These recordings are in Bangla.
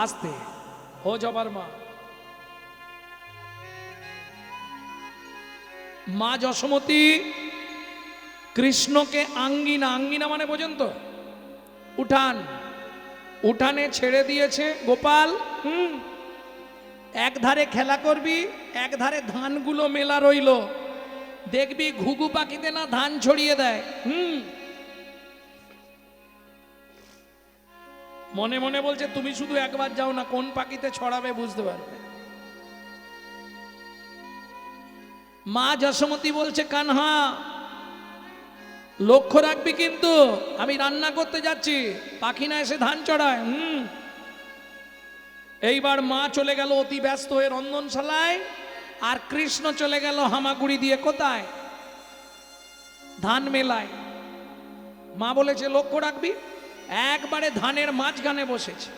আস্তে। ও জবার মা, মা যশোমতী কৃষ্ণকে আঙ্গিনা, আঙ্গিনা মানে বোঝেন তো, উঠান, উঠানে ছেড়ে দিয়েছে। গোপাল এক ধারে খেলা করবি, এক ধারে ধানগুলো মেলা রইল, দেখবি ঘুঘু পাখিতে না ধান ছড়িয়ে দেয়। মনে মনে বলছে তুমি শুধু একবার যাও না, কোন পাখিতে ছড়াবে বুঝতে পারবে। মা যশোমতী বলছে কানহা লক্ষ্য রাখবি, কিন্তু আমি রান্না করতে যাচ্ছি, পাখি না এসে ধান চড়ায়। এইবার মা চলে গেল অতি ব্যস্ত হয়ে রন্ধনশালায়, আর কৃষ্ণ চলে গেল হামাগুড়ি দিয়ে কোথায়, ধান মেলায়। মা বলেছে লক্ষ্য রাখবি, একবারে ধানের মাঝখানে বসেছে।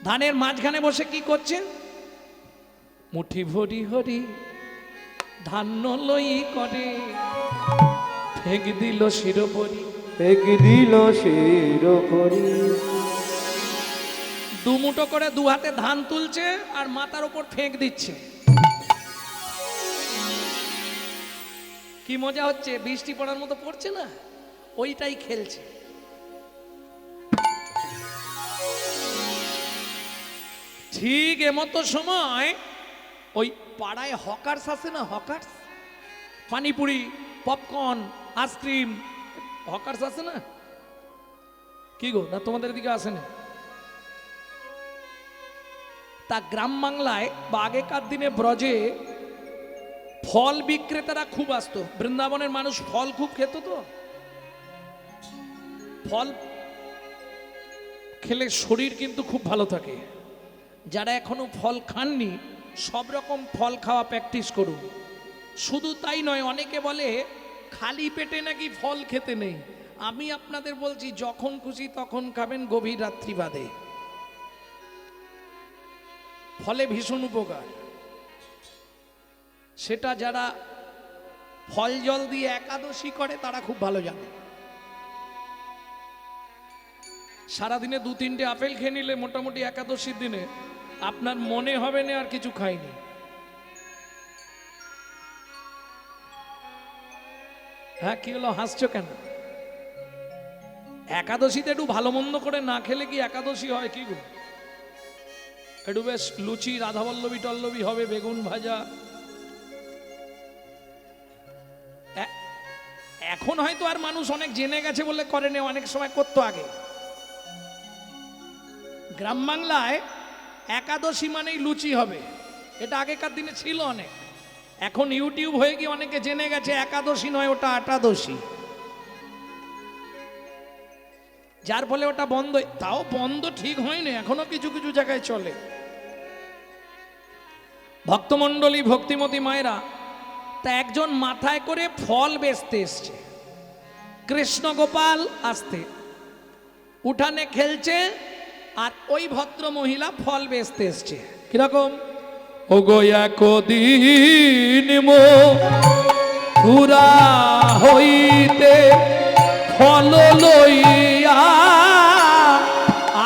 ধানের মাঝখানে বসে কি করছে, মুঠি ভরি হরি ধান্য লই করে, ফেক দিল শিরোপরি, ফেক দিল শিরোপরি। দুমুঠো করে দু হাতে ধান তুলছে আর মাথার উপর ফেক দিচ্ছে। কি মজা হচ্ছে, বৃষ্টি পড়ার মতো পড়ছে না, ওইটাই খেলছে। ঠিক এমতো সময় ওই পাড়ায় হকার্স আছে না, hawkers, panipuri, popcorn, ice cream, hawkers আছে না? কি গো, না তোমাদের দিকে আসে না? তা গ্রাম বাংলায় বা আগেকার দিনে ব্রজে ফল বিক্রেতারা খুব আসতো। বৃন্দাবনের মানুষ ফল খুব খেত, তো ফল খেলে শরীর কিন্তু খুব ভালো থাকে। যারা এখনো ফল খাননি সব রকম ফল খাওয়া প্র্যাকটিস করুন। শুধু তাই নয়, অনেকে বলে খালি পেটে নাকি ফল খেতে নেই। আমি আপনাদের বলছি যখন খুশি তখন খাবেন, গভীর রাত্রি বাদে। ফলে ভীষণ উপকার। সেটা যারা ফল জল দিয়ে একাদশী করে তারা খুব ভালো জানে। সারাদিনে 2-3টে আপেল খেয়ে নিলে মোটামুটি একাদশীর দিনে আপনার মনে হবে না আর কিছু খাইনি। হ্যাঁ, কি হলো, হাসছো কেন? একাদশীতে একটু ভালো মন্দ করে না খেলে কি একাদশী হয়? কি গো, একটু বেশ লুচি, রাধাবল্লভী টল্লভী হবে, বেগুন ভাজা। এখন হয়তো আর মানুষ অনেক জেনে গেছে বলে করে না, অনেক সময় করতো আগে। গ্রাম বাংলায় একাদশী মানেই লুচি হবে, এটা আগেকার দিনে ছিল অনেক। এখন ইউটিউব হয়ে গিয়ে অনেকে জেনে গেছে একাদশী নয়, ওটা আটাদশী। যার ফলে ওটা বন্ধ, তাও বন্ধ ঠিক হয়নি, এখনো কিছু কিছু জায়গায় চলে। ভক্তমণ্ডলী, ভক্তিমতী মায়েরা, তা একজন মাথায় করে ফল বেচতে এসছে। কৃষ্ণ গোপাল আসতে উঠানে খেলছে, আর ওই ভদ্র মহিলা ফল বেচতে এসছে। কিরকম, ও গো একদিন মথুরা হইতে ফল লইয়া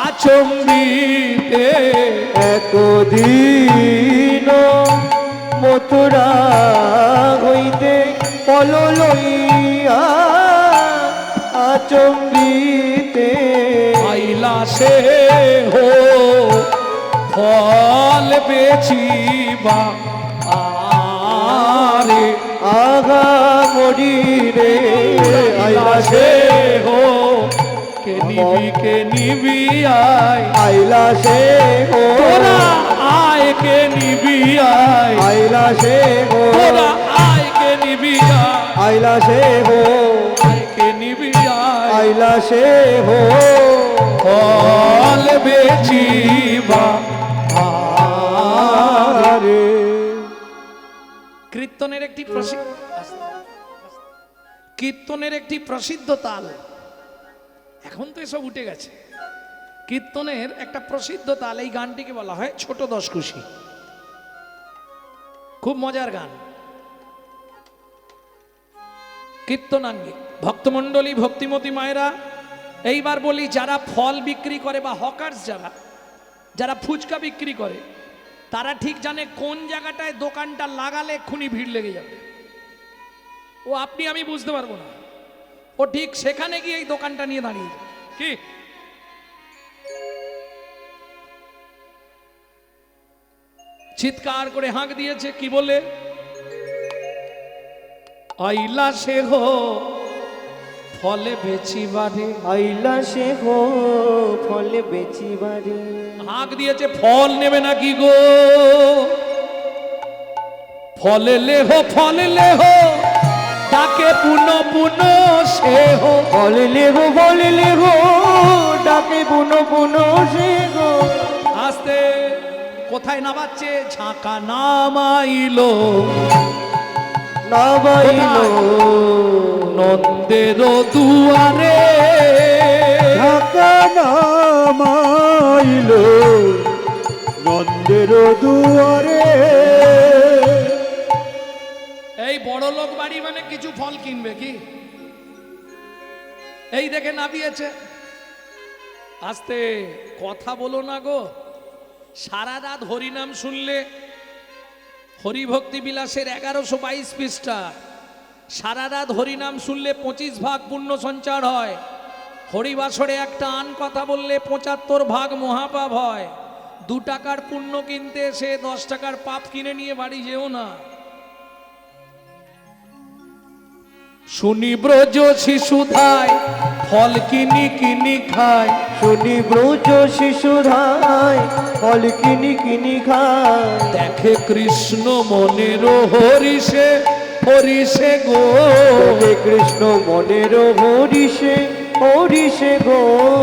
আচম্বিতে, একদিন মথুরা হইতে ফল লইয়া আচম্বিতে, আইলা সে হো ফল বেচিবা আরে, আগা মরি রে আইলা সে হো কে নিবি আয়, আইলা সে হো তোরা আয় কে নিবি আয়, আইলা সে হো তোরা আয় কে নিবি আয়, আইলা সে হো আয় কে নিবি আয়, আইলা সে হো ফল বেচিবা আরে। কীর্তনের একটি প্রসিদ্ধ তাল, এখন তো এসব উঠে গেছে। কীর্তনের একটা প্রসিদ্ধ তাল, এই গানটিকে বলা হয় ছোট দশকুশি। খুব মজার গান। কীর্তনাঙ্গে ভক্তমণ্ডলী, ভক্তিমতী মায়েরা এইবার বলি, যারা ফল বিক্রি করে বা হকার্স যারা যারা ফুচকা বিক্রি করে, তারা ঠিক জানে কোন জায়গাটায় দোকানটা লাগালে এক্ষুনি ভিড় লেগে যাবে। ও আপনি আমি বুঝতে পারবো না, ও ঠিক সেখানে গিয়ে এই দোকানটা নিয়ে দাঁড়িয়ে যাবে। কি চিৎকার করে হাঁক দিয়েছে, কি বলে? আইলা সে হো ফলে বেচিবারে, আইলা সে হো ফলে বেচিবারে। হাঁক দিয়েছে, ফল নেবে নাকি গো? ফলে লেহো ডাকে পুনো পুনো সে হো। ফলে লেগো ডাকে বুনো বুনো সে গো। আস্তে কোথায় নামাচ্ছে? ঝাঁকা নামাইলো নামাইলো নন্দের দুয়ারে, ঢাকা নামাইলো নন্দের দুয়ারে। এই বড় লোক বাড়ি মানে কিছু ফল কিনবে কি? এই দেখে নামিয়েছে। আস্তে কথা বলো না গো, সারা রাত হরিনাম শুনলে, হরিভক্তি বিলাসের 1122 পৃষ্ঠা, সারা রাত হরিনাম শুনলে 25 ভাগ পুণ্য সঞ্চার হয়। হরিবাসরে একটা আন কথা বললে 75 ভাগ মহাপাপ হয়। 2 টাকার পুণ্য কিনতে সে 10 টাকার পাপ কিনে নিয়ে বাড়ি যেও না। শুনি ব্রজ শিশুধায় ফল কিনি কিনি খায়, শুনি ব্রজ শিশুধায় ফল কিনি কিনি খায়। দেখে কৃষ্ণ মনের হরিষে হরিষে গো। দেখে কৃষ্ণ মনের হরিষে হরিষে গো।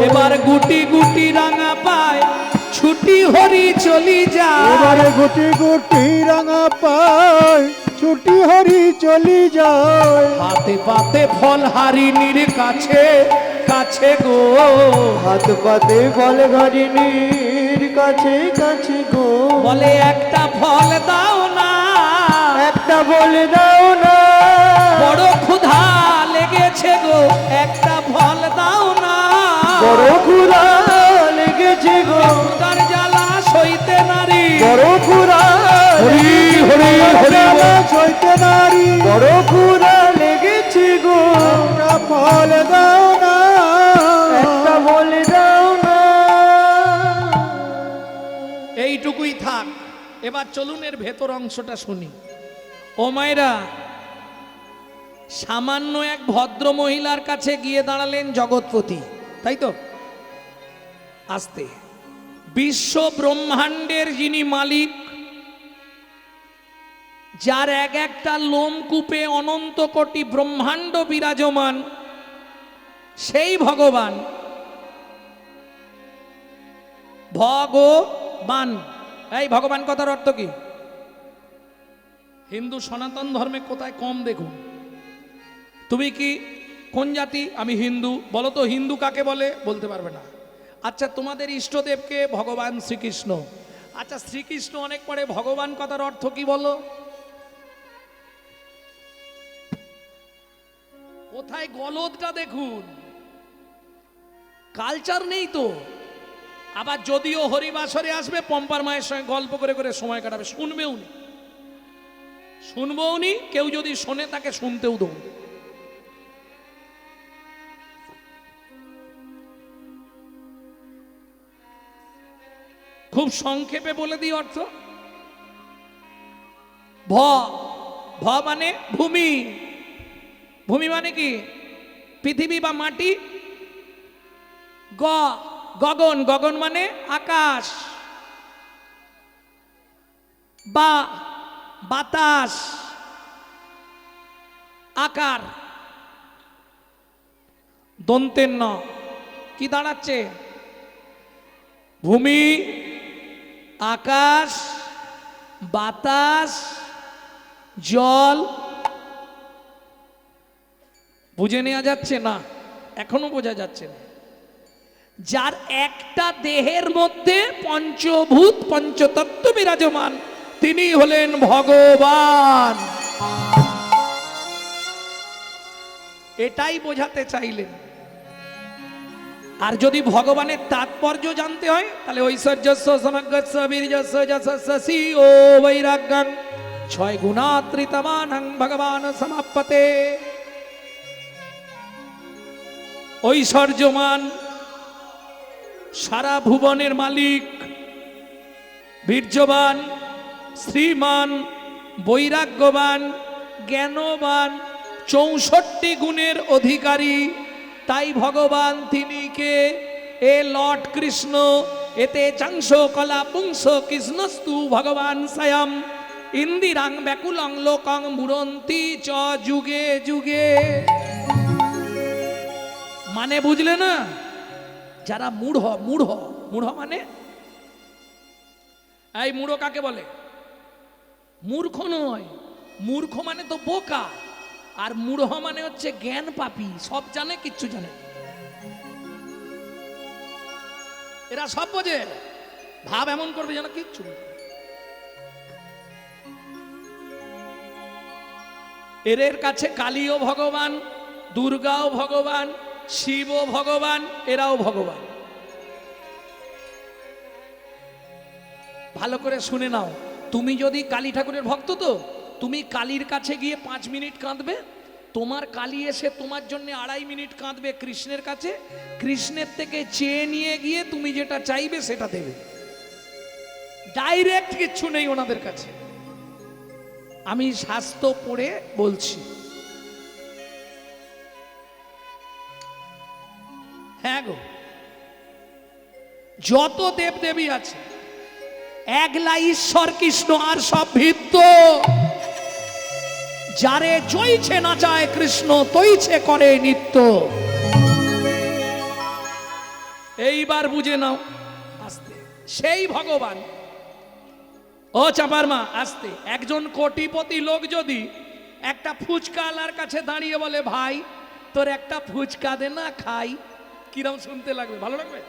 এবার গুটি গুটি রাঙা পায় ছুটি হরি চলি যায়। এবারে গুটি গুটি রাঙা পায় ছুটি হরি চলি যায়। হাতে পাতে ফল হারিনীর কাছে কাছে গো। হাত পাতে ফল ঘরিনীর কাছে কাছে গো। বলে একটা ফল দাও না, একটা বলে দাও না। বড় ক্ষুধা লেগেছে গো, একটা ফল দাও না। বড় ক্ষুধা লেগেছে গো। ক্ষুধার জ্বালা সইতে নারী, বড় ক্ষুধা হরি হরি হরি বল। সইতে নারী। বড় ক্ষুধা লেগেছে গো। একটা ফল দাও না। একটা বলে দাও না। এইটুকুই থাক, এবার চলুন এর ভেতর অংশটা শুনি। ও মায়েরা, সামান্য এক ভদ্র মহিলার কাছে গিয়ে দাঁড়ালেন জগৎপতি, তাই তো? আস্তে, বিশ্ব ব্রহ্মাণ্ডের যিনি মালিক, যার এক একটা লোমকূপে অনন্ত কোটি ব্রহ্মাণ্ড বিরাজমান, সেই ভগবান, ভগবান। এই ভগবান কথার অর্থ কি? হিন্দু সনাতন ধর্মে কোথায় কম দেখুন। তুমি কি কোন জাতি? আমি হিন্দু। বলো তো হিন্দু কাকে বলে? বলতে পারবে না। আচ্ছা, তোমাদের ইষ্টদেবকে ভগবান শ্রীকৃষ্ণ। আচ্ছা, শ্রীকৃষ্ণ অনেক পরে, ভগবান কথার অর্থ কি বলো? কোথায় গলদটা দেখুন, কালচার নেই তো। আবার যদিও হরিবাসরে আসবে, পম্পার মায়ের সঙ্গে গল্প করে করে সময় কাটাবে, শুনবেও নি, শুনবেও নি। কেউ যদি শোনে তাকে শুনতেও দেব। খুব সংক্ষেপে বলে দিই অর্থ। ভ ভ মানে ভূমি। ভূমি মানে কি? পৃথিবী বা মাটি। গ গগন, গগন মানে আকাশ। বা বাতাস, আকার। দন্তের ন কি দাঁড়াচ্ছে? ভূমি, আকাশ, বাতাস, জল। বুঝে নেওয়া যাচ্ছে না? এখনো বোঝা যাচ্ছে না। যার একটা দেহের মধ্যে পঞ্চভূত পঞ্চতত্ত্ব বিরাজমান, তিনি হলেন ভগবান। এটাই বোঝাতে চাইলেন। আর যদি ভগবানের তাৎপর্য জানতে হয় তাহলে ঐশ্বর্যস্য সমগ্রস্য বীর্যস্য যশস্য ও বৈরাগ্যং 6 গুণাত্রিতমানং ভগবান সমাপ্পতে। ঐশ্বর্যমান, সারা ভুবনের মালিক, বীর্যবান, শ্রীমান, বৈরাগ্যবান, জ্ঞানবান, 64 গুণের অধিকারী। তাই ভগবান তিনি কে? এ লর্ড কৃষ্ণ। এতে চাংস কলা পুংস কৃষ্ণস্তু ভগবান স্বয়ং ইন্দিরাং ব্যাকুলং লোকং মুরন্তি চ যুগে যুগে। মানে বুঝলে না? যারা মূঢ়, মূঢ়, মূঢ় মানে এই মূঢ় কাকে বলে? মূর্খ নয়, মূর্খ মানে তো বোকা, আর মূঢ় মানে হচ্ছে জ্ঞান পাপী, সব জানে কিচ্ছু জানে না। এরা সব বোঝে, ভাব এমন করবে যেন কিচ্ছু না। এদের কাছে কালীও ভগবান, দুর্গাও ভগবান, শিবও ভগবান, এরাও ভগবান। ভালো করে শুনে নাও, তুমি যদি কালী ঠাকুরের ভক্ত তো তুমি কালীর কাছে গিয়ে 5 মিনিট কাঁদবে, তোমার কালী এসে তোমার জন্য 2.5 মিনিট কাঁদবে কৃষ্ণের কাছে, কৃষ্ণের থেকে চেয়ে নিয়ে গিয়ে তুমি যেটা চাইবে সেটা দেবে। ডাইরেক্ট কিচ্ছু নেই ওনাদের কাছে। আমি শাস্ত্র পড়ে বলছি। হ্যাঁ গো, যত দেবদেবী আছে একলা ঈশ্বর কৃষ্ণ, আর সব ভিত্ত। যারে জয়ছে না চায় কৃষ্ণ তৈছে করে নিত্য। এইবার বুঝে নাও আস্তে, সেই ভগবান। ও চাপার মা আস্তে, একজন কোটিপতি লোক যদি একটা ফুচকাওয়ালার কাছে দাঁড়িয়ে বলে, ভাই তোর একটা ফুচকা দে না খাই, কিরম শুনতে লাগবে? ভালো লাগবে?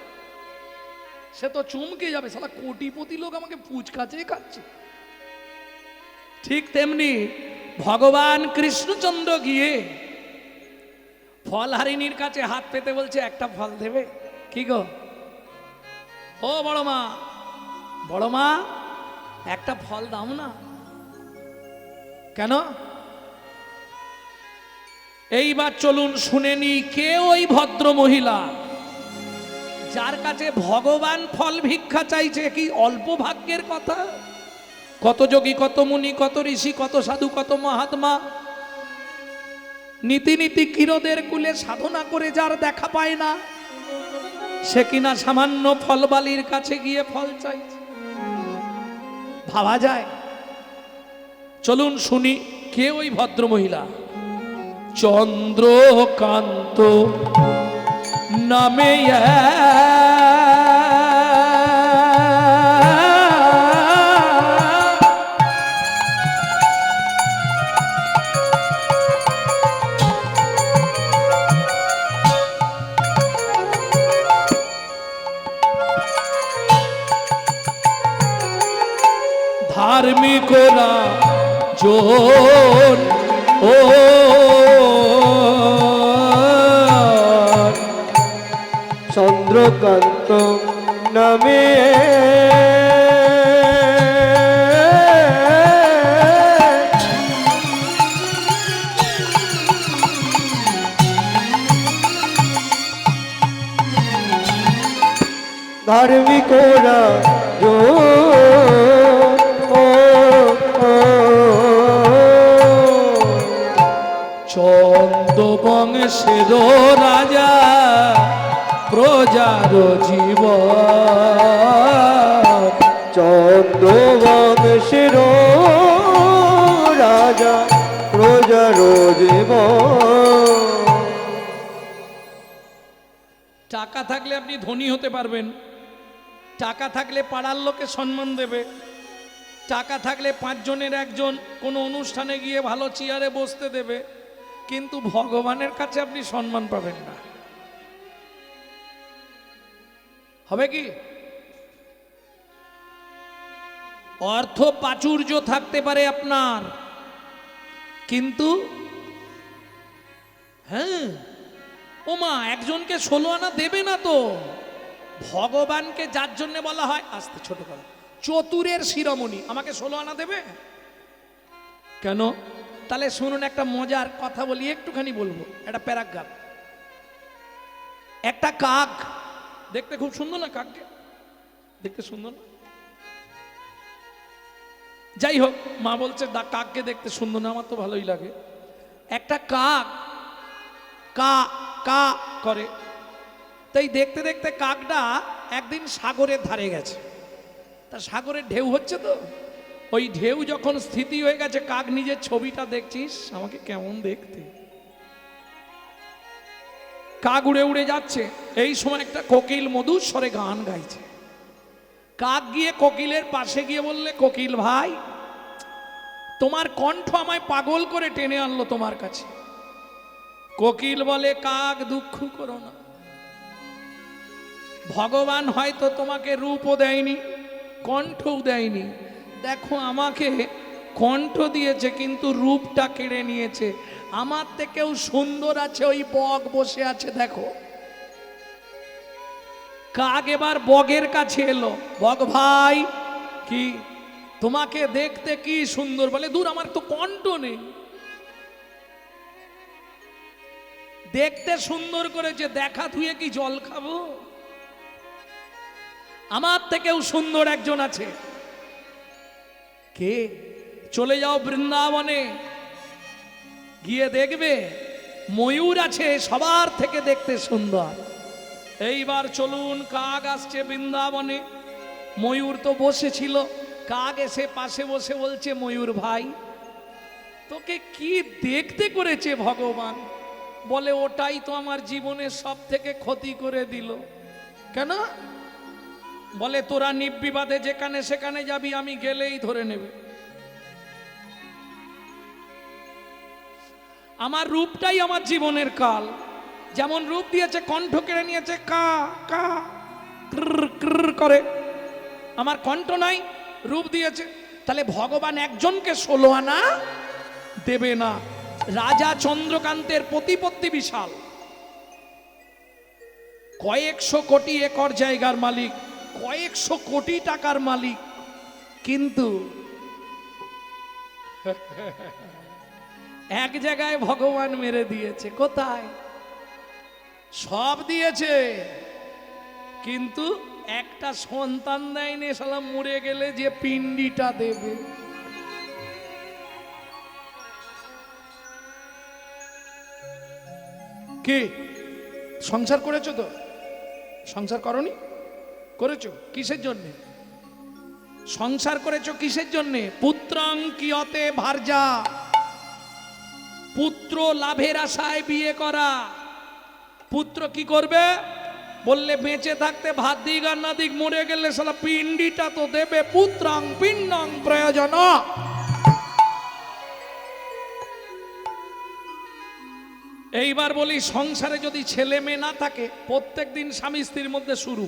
সে তো চমকে যাবে, সালা কোটিপতি লোক আমাকে ফুচকা চেয়ে খাচ্ছে। ঠিক তেমনি ভগবান কৃষ্ণচন্দ্র গিয়ে ফলহারিণীর কাছে হাত পেতে বলছে, একটা ফল দেবে? কি গো? ও বড় মা, বড় মা একটা ফল দাও না। কেন? এইবার চলুন শুনে নি কে ওই ভদ্র মহিলা যার কাছে ভগবান ফল ভিক্ষা চাইছে। কি অল্প ভাগ্যের কথা! কত যোগী, কত মুনি, কত ঋষি, কত সাধু, কত মহাত্মা নীতি নীতি কিরোদের কুলে সাধনা করে যার দেখা পায় না, সে কিনা সামান্য ফলবালির কাছে গিয়ে ফল চাইছে। ভাবা যায়? চলুন শুনি কে ওই ভদ্র মহিলা। চন্দ্রকান্ত নামে ধার্মিকরা জন ও চন্দ্রকান্ত নামে ধার্মিকরা চন্দ্র বংশের রাজা প্রজার জীব, চন্দ্রবংশের রাজা প্রজার জীব। টাকা থাকলে আপনি ধনী হতে পারবেন, টাকা থাকলে পাড়ার লোকে সম্মান দেবে, টাকা থাকলে 5 জনের একজন কোনো অনুষ্ঠানে গিয়ে ভালো চেয়ারে বসতে দেবে, কিন্তু ভগবানের কাছে আপনি সম্মান পাবেন না। হবে কি? অর্থ প্রাচুর্য থাকতে পারে আপনার, কিন্তু হ্যাঁ ও মা, একজনকে 16 আনা দেবে না তো। ভগবানকে যার জন্য বলা হয়, আস্তে ছোট করো, চতুরের শিরোমণি, আমাকে 16 আনা দেবে কেন? তাহলে শুনুন, একটা মজার কথা বলি, একটুখানি বলবো, একটা প্যারাগ্রাফ। একটা কাক, দেখতে খুব সুন্দর না? কাককে দেখতে সুন্দর না? যাই হোক, মা বলছে কাককে দেখতে সুন্দর না, আমার তো ভালোই লাগে। একটা কাক কা কা করে, তাই দেখতে দেখতে কাকটা একদিন সাগরের ধারে গেছে। তা সাগরের ঢেউ হচ্ছে তো, ওই ঢেউ যখন স্থিতি হয়ে গেছে, কাক নিজের ছবিটা দেখছিস, আমাকে কেমন দেখতে। কাক উড়ে উড়ে যাচ্ছে, এই সময় একটা কোকিল মধুর স্বরে গান গাইছে। কাক গিয়ে কোকিলের পাশে গিয়ে বললে, কোকিল ভাই, তোমার কণ্ঠ আমায় পাগল করে টেনে আনলো তোমার কাছে। কোকিল বলে, কাক দুঃখ করো না, ভগবান হয়তো তোমাকে রূপও দেয়নি, কণ্ঠও দেয়নি। দেখো, আমাকে কণ্ঠ দিয়েছে কিন্তু রূপটা কেড়ে নিয়েছে। আমার থেকেও সুন্দর আছে ওই বক বসে আছে, দেখো। কাক এবার বগের কাছে এলো, বক ভাই, কি তোমাকে দেখতে কি সুন্দর। বলে, দূর, আমার তো কণ্ঠ নেই। দেখতে সুন্দর করেছে, দেখা ধুয়ে কি জল খাবো? আমার থেকেও সুন্দর একজন আছে। কে? চলে যাও বৃন্দাবনে, গিয়ে দেখবে ময়ূর আছে সবার থেকে দেখতে সুন্দর। এইবার চলুন, কাক আসছে বৃন্দাবনে, ময়ূর তো বসেছিল। কাক এসে পাশে বসে বলছে, ময়ূর ভাই, তোকে কি দেখতে করেছে ভগবান? বলে, ওটাই তো আমার জীবনের সব থেকে ক্ষতি করে দিল। কেন? বলে, তোরা নির্বিবাদে যেখানে সেখানে যাবি, আমি গেলেই ধরে নেবে। আমার রূপটাই আমার জীবনের কাল। যেমন রূপ দিয়েছে, কণ্ঠ কেড়ে নিয়েছে, কা কা করে। আমার কণ্ঠ নাই, রূপ দিয়েছে। তাহলে ভগবান একজনকে 16 আনা দেবে না। রাজা চন্দ্রকান্তের প্রতিপত্তি বিশাল, কয়েকশো কোটি একর জায়গার মালিক, কয়েকশো কোটি টাকার মালিক, কিন্তু এক জায়গায় ভগবান মেরে দিয়েছে। কোথায়? সব দিয়েছে, কিন্তু একটা সন্তান দেয়নি। শালা মরে গেলে যে পিণ্ডিটা দেবে। কি সংসার করেছো তো? সংসার করনি? করেছো কিসের জন্যে? সংসার করেছো কিসের জন্যে? পুত্রং কিয়তে ভার্যা, পুত্র লাভের আশায় বিয়ে করা। পুত্র কি করবে? বললে বেঁচে থাকতে ভাত দিক আর না দিক, মরে গেলে শালা পিণ্ডিটা তো দেবে। পুত্রং পিণ্ডং প্রয়োজন। এইবার বলি, সংসারে যদি ছেলে মেয়ে না থাকে, প্রত্যেক দিন স্বামী স্ত্রীর মধ্যে শুরু।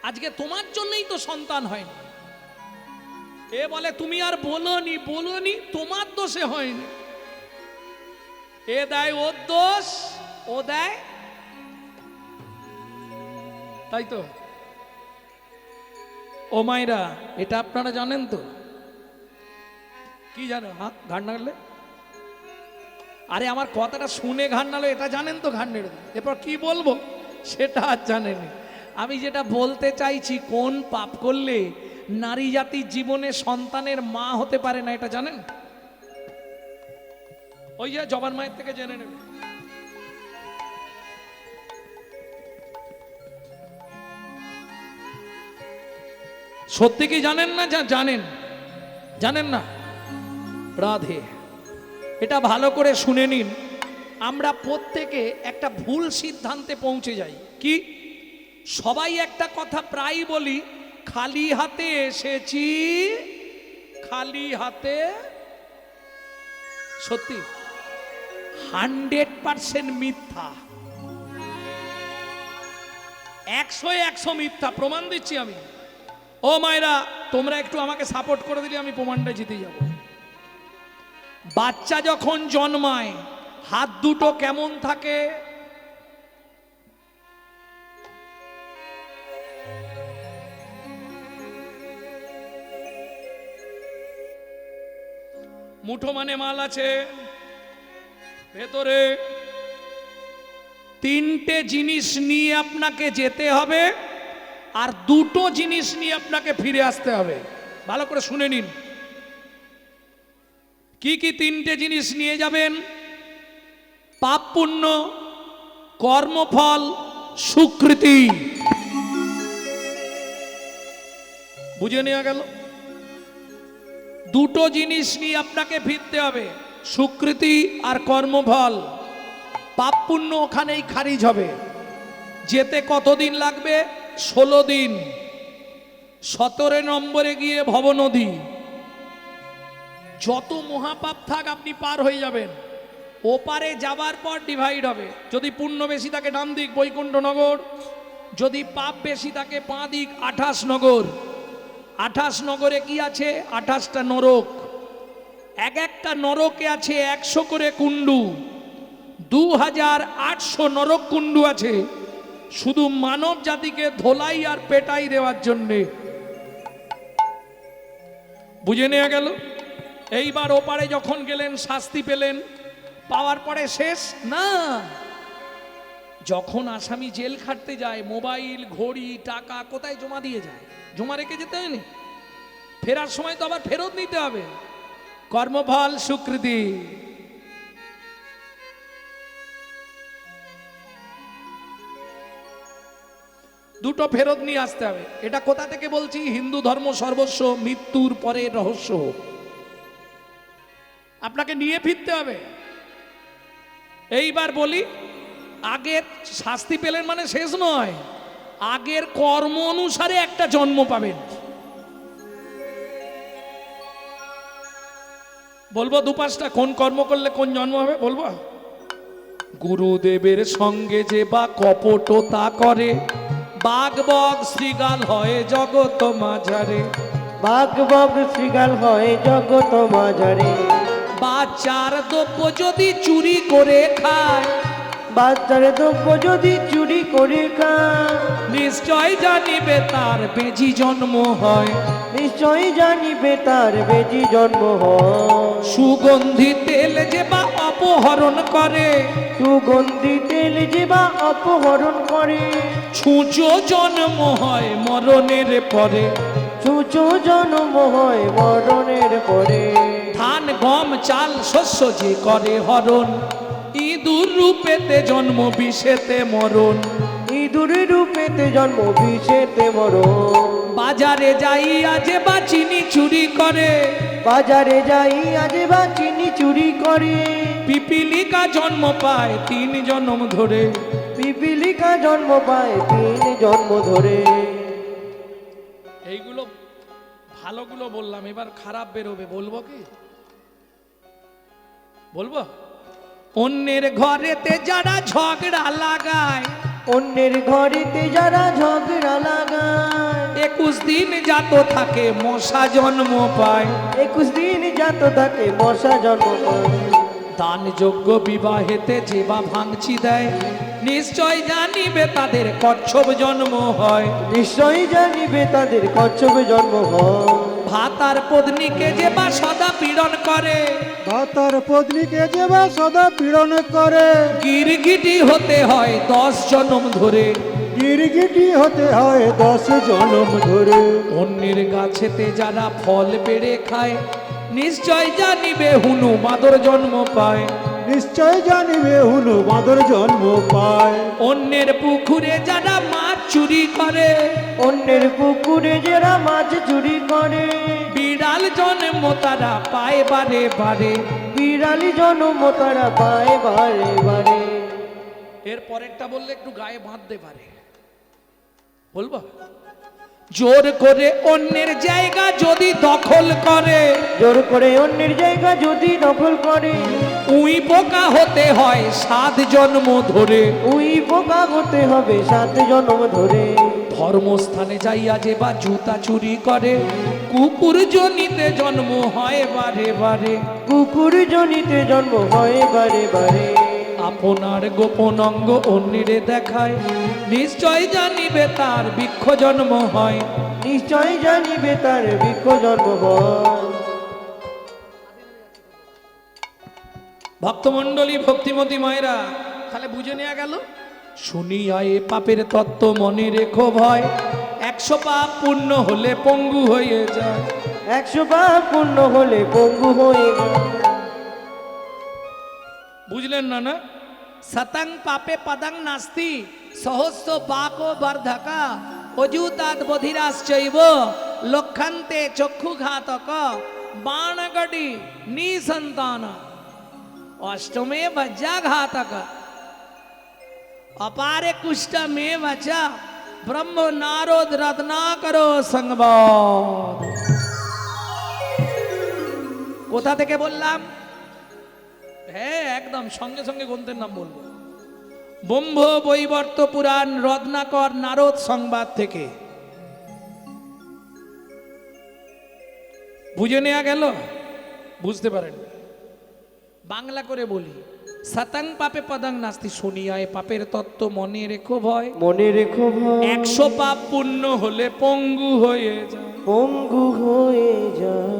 আজকে তোমার জন্যই তো সন্তান হয়নি। এ বলে, তুমি আর বলোনি, বলোনি, তোমার দোষে হয়নি। এ দেয় ওর দোষ, ও দেয়, তাই তো। ও মাইরা, এটা আপনারা জানেন তো? কি জানো? হ্যাঁ, ঘাড় নাড়লে। আরে আমার কথাটা শুনে ঘাড় নাড়লো, এটা জানেন তো? ঘাড় নেড়ে দিন। এরপর কি বলবো সেটা আর জানেনি। আমি যেটা বলতে চাইছি, কোন পাপ করলে নারী জাতির জীবনে সন্তানের মা হতে পারে না, এটা জানেন? ওই যে জবান মায়ের থেকে জেনে নেবে। সত্যি কি জানেন না? জানেন? জানেন না? রাধে, এটা ভালো করে শুনে নিন। আমরা প্রত্যেকে একটা ভুল সিদ্ধান্তে পৌঁছে যাই। কি? সবাই একটা কথা প্রায় বলি, খালি হাতে এসেছি, খালি হাতে। সত্যি 100% মিথ্যা, 100 মিথ্যা। প্রমাণ দিচ্ছি আমি। ও মায়েরা, তোমরা একটু আমাকে সাপোর্ট করে দিলে আমি প্রমাণটা জিতে যাব। বাচ্চা যখন জন্মায় হাত দুটো কেমন থাকে? মুঠো মানে মাল আছে ভেতরে। তিনটে জিনিস নিয়ে আপনাকে যেতে হবে, আর দুটো জিনিস নিয়ে আপনাকে ফিরে আসতে হবে। ভালো করে শুনে নিন, কি কি তিনটে জিনিস নিয়ে যাবেন? পাপ পুণ্য, কর্মফল, সুকৃতি। বুঝে নেওয়া গেল? দুটো জিনিস নিয়ে আপনাকে ফিরতে হবে, সুকৃতি আর কর্মফল। পাপ পুণ্য ওখানেই খারিজ হবে। যেতে কতদিন লাগবে? 16 দিন। 17 নম্বরে গিয়ে ভবনদী। যত মহাপাপ থাক আপনি পার হয়ে যাবেন। ওপারে যাবার পর ডিভাইড হবে। যদি পুণ্য বেশি থাকে ডান দিক বৈকুণ্ঠ নগর, যদি পাপ বেশি থাকে বাঁ দিক 28 নগর। 28 নগরে কি আছে? 28টা নরক। এক একটা নরকে আছে 100 করে কুণ্ডু। 2800 নরক কুণ্ডু আছে শুধু মানব জাতিকে ধোলাই আর পেটাই দেওয়ার জন্যে। বুঝে নেওয়া গেল? এইবার ওপারে যখন গেলেন শাস্তি পেলেন, পাওয়ার পরে শেষ না। যখন আসামি জেল খাটতে যায় মোবাইল, ঘড়ি, টাকা কোথায় জমা দিয়ে যায়? জমা রেখে যেতে হয়নি? ফেরার সময় তো আবার ফেরত নিতে হবে। কর্মফল, সুকৃতি। দুটো ফেরত নিয়ে আসতে হবে। এটা কোথা থেকে বলছি? হিন্দু ধর্ম সর্বস্ব, মৃত্যুর পরে রহস্য। আপনাকে নিয়ে ফিরতে হবে। এইবার বলি, আগের শাস্তি পেলেন মানে শেষ নয়, আগের কর্ম অনুসারে একটা জন্ম পাবেন। বলবো 2-5টা কোন কর্ম করলে কোন জন্ম হবে বলবো। গুরুদেবের সঙ্গে যে বা কপটতা করে, বাঘ বগ শ্রীগাল হয় জগৎ মাঝারে। বাঘ বগ শ্রীগাল হয় জগৎ মাঝারে। বাচ্চার দ্রব্য যদি চুরি করে খায়, বাচ্চার দ্রব্য যদি চুরি করে খায়, নিশ্চয় জানিবে তার বেজি জন্ম হয়। নিশ্চয় জানিবে তার বেজি জন্ম হয়। সুগন্ধি তেল যে বা অপহরণ করে, সুগন্ধি তেল যে বা অপহরণ করে। ছুঁচো জন্ম হয় মরণের পরে। ছুঁচো জন্ম হয় মরণের পরে। ধান গম চাল শস্য যে করে হরণ, ইঁদুর রূপেতে জন্ম বিষেতে মরণ। ইঁদুর রূপেতে জন্ম বিষেতে মরণ। বাজারে যাইয়া যে বা চিনি চুরি করে, বাজারে যাই আজ বা চিনি চুরি করে। পিপিলিকা জন্ম পায় 3 জন্ম ধরে। পিপিলিকা জন্ম পায় 3 জন্ম ধরে। এইগুলো ভালোগুলো বললাম, এবার খারাপ বেরোবে। বলবো কি? বলবো? অন্যের ঘরেতে যারা ঝগড়া লাগায়, অন্যের ঘরেতে যারা ঝগড়া লাগায়। 21 দিন জাত থাকে মশা জন্ম পায়। 21 দিন জাত থাকে মশা জন্ম পায়। দান যোগ্য বিবাহেতে যে বা ভাঙচি দেয়, নিশ্চয় জানিবে তাদের কচ্ছপ জন্ম হয়। নিশ্চয় জানিবে তাদের কচ্ছপ জন্ম হয়। ভাতার পত্নীকে যে বা সদা পীড়ন করে, ভাতার পত্নীকে যে বা সদা পীড়ন করে। গিরগিটি হতে হয় 10 জন্ম ধরে। গিরগিটি হতে হয় 10 জনম ধরে। অন্যের গাছেতে যারা ফল পেড়ে খায়, নিশ্চয় জানিবে হুনু বাঁদর জন্ম পায়। নিশ্চয় জানিবে হুনু বাঁদর জন্ম পায়। অন্যের পুকুরে যারা মাছ চুরি করে, অন্যের পুকুরে যারা মাছ চুরি করে। বিড়াল জন্ম তারা পায় বারে বারে। বিড়ালি জন্ম তারা পায় বারে বারে। এর পরেরটা বললে একটু গায়ে বাঁধতে পারে। বলবো? জোর করে অন্যের জায়গা যদি দখল করে, জোর করে অন্যের জায়গা যদি দখল করে। উই পোকা হতে হয় 7 জন্ম ধরে। উই পোকা হতে হবে 7 জন্ম ধরে। ধর্মস্থানে যাইয়া যে বা জুতা চুরি করে কুকুর জনিতে জন্ম হয় বারে বারে। কুকুর জনিতে জন্ম হয় বারে বারে। আপনার গোপন অঙ্গ অন্যেরে দেখায় নিশ্চয় জানিবে তার বৃক্ষ জন্ম হয়। নিশ্চয় জানিবে তার বৃক্ষ জন্ম হয়। ভক্তমণ্ডলী ভক্তিমতী মায়েরা তাহলে বুঝে নেওয়া গেল। শুনিয়া এ পাপের তত্ত্ব মনে রেখো ভয়, 100 পাপ পূর্ণ হলে পঙ্গু হয়ে যায়। 100 পাপ পূর্ণ হলে পঙ্গু হয়ে যায়। বুঝলেন না? না শতং পাপে পদং নাস্তি সহস্র পাকো বর্ধকা অযুতাৎ বধিরাশ্চৈব লক্ষন্তে চক্ষুঘাতক বাণগটি নিসন্তান অষ্টমে বজ্জাঘাতক अपारे कुष्ठ में बचा ब्रह्म नारद रत्ना करो संगवाद। কোথা থেকে বললাম? হ্যাঁ একদম সঙ্গে সঙ্গে গ্রন্থের নাম বলবো। ব্রহ্ম বৈবর্ত পুরাণ রত্নাকর নারদ সংবাদ থেকে বুঝে নেওয়া গেল। বুঝতে পারেন বাংলা করে বলি, শতং পাপে পদং নাস্তি শুনিয়ায় পাপের তত্ত্ব মনে রেখো ভয়। মনে রেখো ভয়। 100 পাপ পূর্ণ হলে পঙ্গু হয়ে যায়। পঙ্গু হয়ে যায়।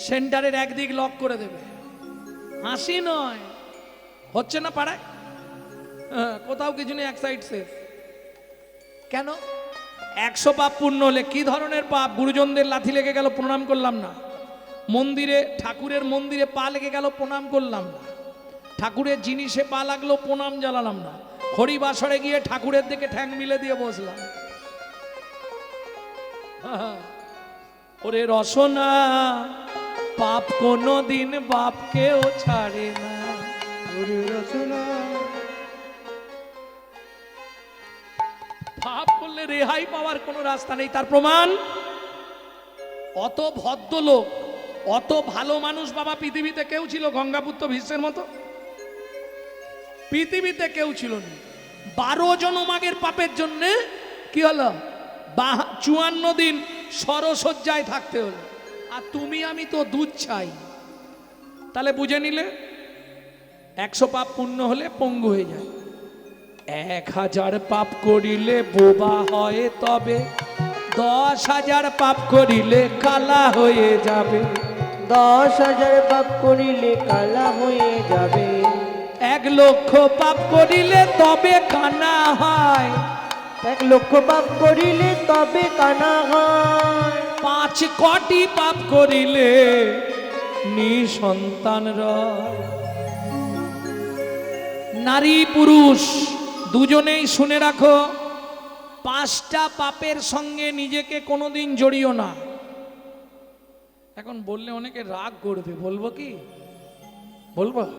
সেন্টারের একদিক লক করে দেবে। হাসি নয়, হচ্ছে না পাড়ায়? কোথাও কিছু নেই, এক সাইড শেষ। কেন? 100 পাপ পূর্ণ হলে কি ধরনের পাপ? গুরুজনদের লাথি লেগে গেল, প্রণাম করলাম না। মন্দিরে ঠাকুরের মন্দিরে পা লেগে গেল, প্রণাম করলাম না। ঠাকুরের জিনিসে পা লাগলো, প্রণাম জ্বালালাম না। হরিবাসরে গিয়ে ঠাকুরের দিকে ঠ্যাং মিলে দিয়ে বসলাম। ওরে রসনা, পাপ কোনো দিন বাপকেও ছাড়ে না। ওরে রচনা পাপ করলে রেহাই পাওয়ার কোনো রাস্তা নেই। তার প্রমাণ অত ভদ্রলোক, অত ভালো মানুষ বাবা পৃথিবীতে কেউ ছিল? গঙ্গাপুত্র ভীষ্মের মতো পৃথিবীতে কেউ ছিল না। 12 জনমাগের পাপের জন্য কি হলো? 54 দিন সরসজ্জায় থাকতে হলো। আর তুমি আমি তো দুধ চাই। তাহলে বুঝে নিলে 100 পাপ পূর্ণ হলে পঙ্গু হয়ে যায়। 1000 পাপ করিলে বোবা হয় তবে, 10,000 পাপ করিলে কালা হয়ে যাবে। 10,000 পাপ করিলে কালা হয়ে যাবে। 1 লক্ষ পাপ করিলে তবে কানা হয়। 1 লক্ষ পাপ করিলে তবে কানা হয়। 5 কোটি পাপ করিলে নিঃসন্তান রয়। নারী পুরুষ দুজনেই শুনে রাখো, 5টা পাপের সঙ্গে নিজেকে কোনোদিন জড়িও না। এখন বললে অনেকে রাগ করবে, বলবো কি? বলবো